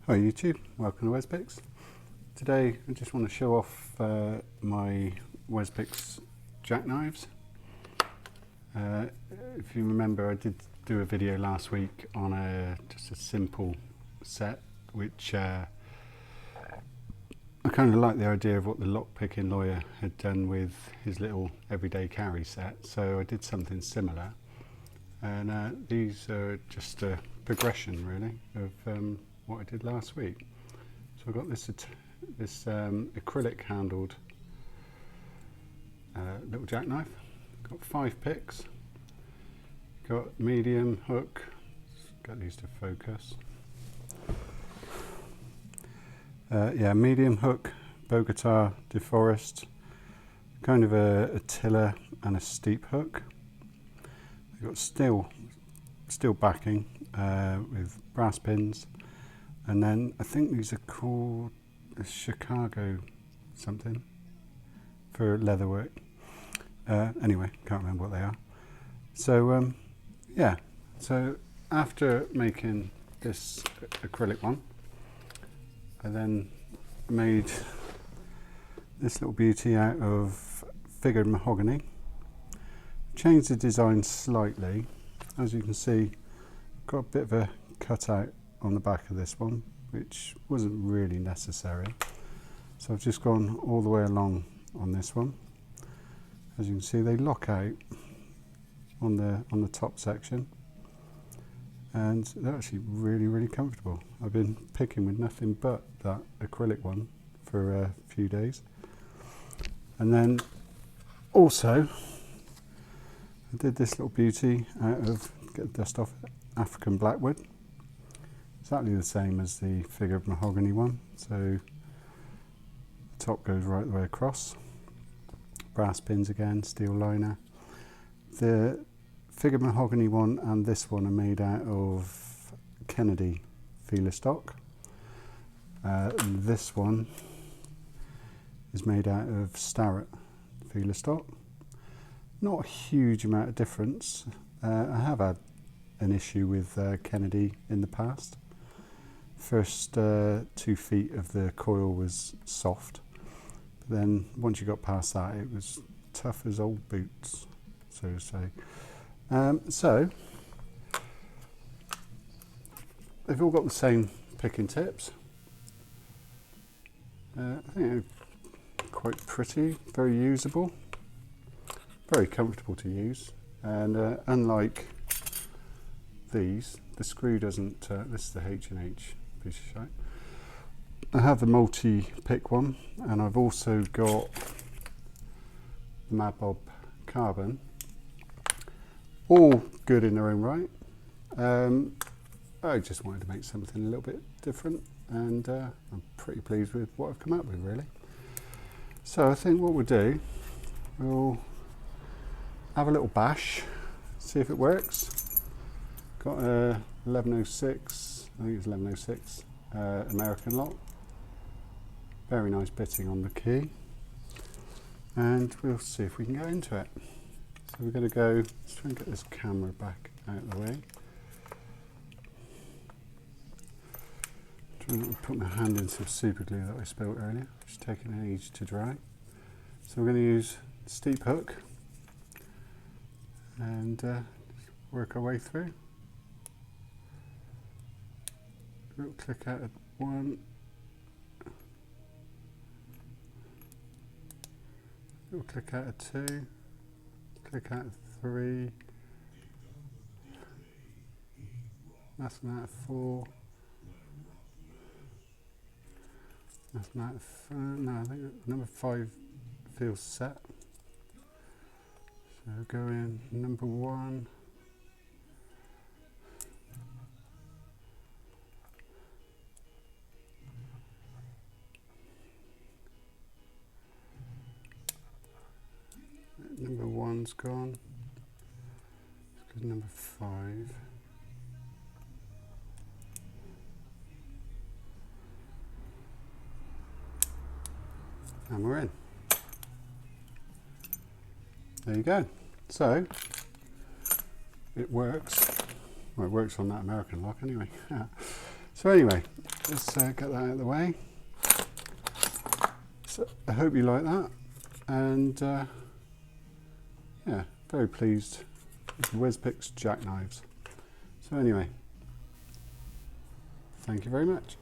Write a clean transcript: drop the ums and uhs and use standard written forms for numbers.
Hi YouTube, welcome to Wez Picks. Today I just want to show off my Wez Picks jackknives. If you remember, I did do a video last week on just a simple set, which I kind of like the idea of what the lockpicking lawyer had done with his little everyday carry set, so I did something similar. And these are just a progression really of what I did last week. So I've got this acrylic handled little jackknife. Got 5 picks. Got medium hook. Get these to focus. Medium hook, Bogota DeForest. Kind of a tiller and a steep hook. They've got steel backing with brass pins. And then I think these are called Chicago something for leatherwork. Anyway, can't remember what they are. So so after making this acrylic one, I then made this little beauty out of figured mahogany. Changed the design slightly. As you can see, got a bit of a cutout on the back of this one, which wasn't really necessary. So I've just gone all the way along on this one. As you can see, they lock out on the top section, and they're actually really comfortable. I've been picking with nothing but that acrylic one for a few days. And then also I did this little beauty out of, get the dust off it, African blackwood. Exactly the same as the figured mahogany one, so the top goes right the way across. Brass pins again, steel liner. The figured mahogany one and this one are made out of Kennedy feeler stock. This one is made out of Starrett feeler stock. Not a huge amount of difference. I have had an issue with Kennedy in the past. First 2 feet of the coil was soft, but then once you got past that, it was tough as old boots, so to say. So they've all got the same picking tips. I think they're quite pretty, very usable, very comfortable to use, and unlike these, the screw doesn't, this is the H&H piece of shite. I have the multi-pick one, and I've also got the Mad Bob carbon. All good in their own right. I just wanted to make something a little bit different, and I'm pretty pleased with what I've come up with really. So I think what we'll do, we'll have a little bash, see if it works. Got a 1106, I think it's 1106 American lock. Very nice bitting on the key, and we'll see if we can go into it. So we're going to go, let's try and get this camera back out of the way. Trying not to put my hand into the super glue that I spilt earlier, which is taking an age to dry. So we're going to use steep hook and work our way through. Little click out at 1, little click out at 2, click out at 3, nothing out at 4, nothing out at 5, no, I think number 5 feels set. So go in number 1. Number 1's gone. Let's go to number 5. And we're in. There you go. So it works. Well, it works on that American lock anyway. So anyway, let's get that out of the way. So I hope you like that, and yeah, very pleased with the Wez Picks jackknives. So anyway, thank you very much.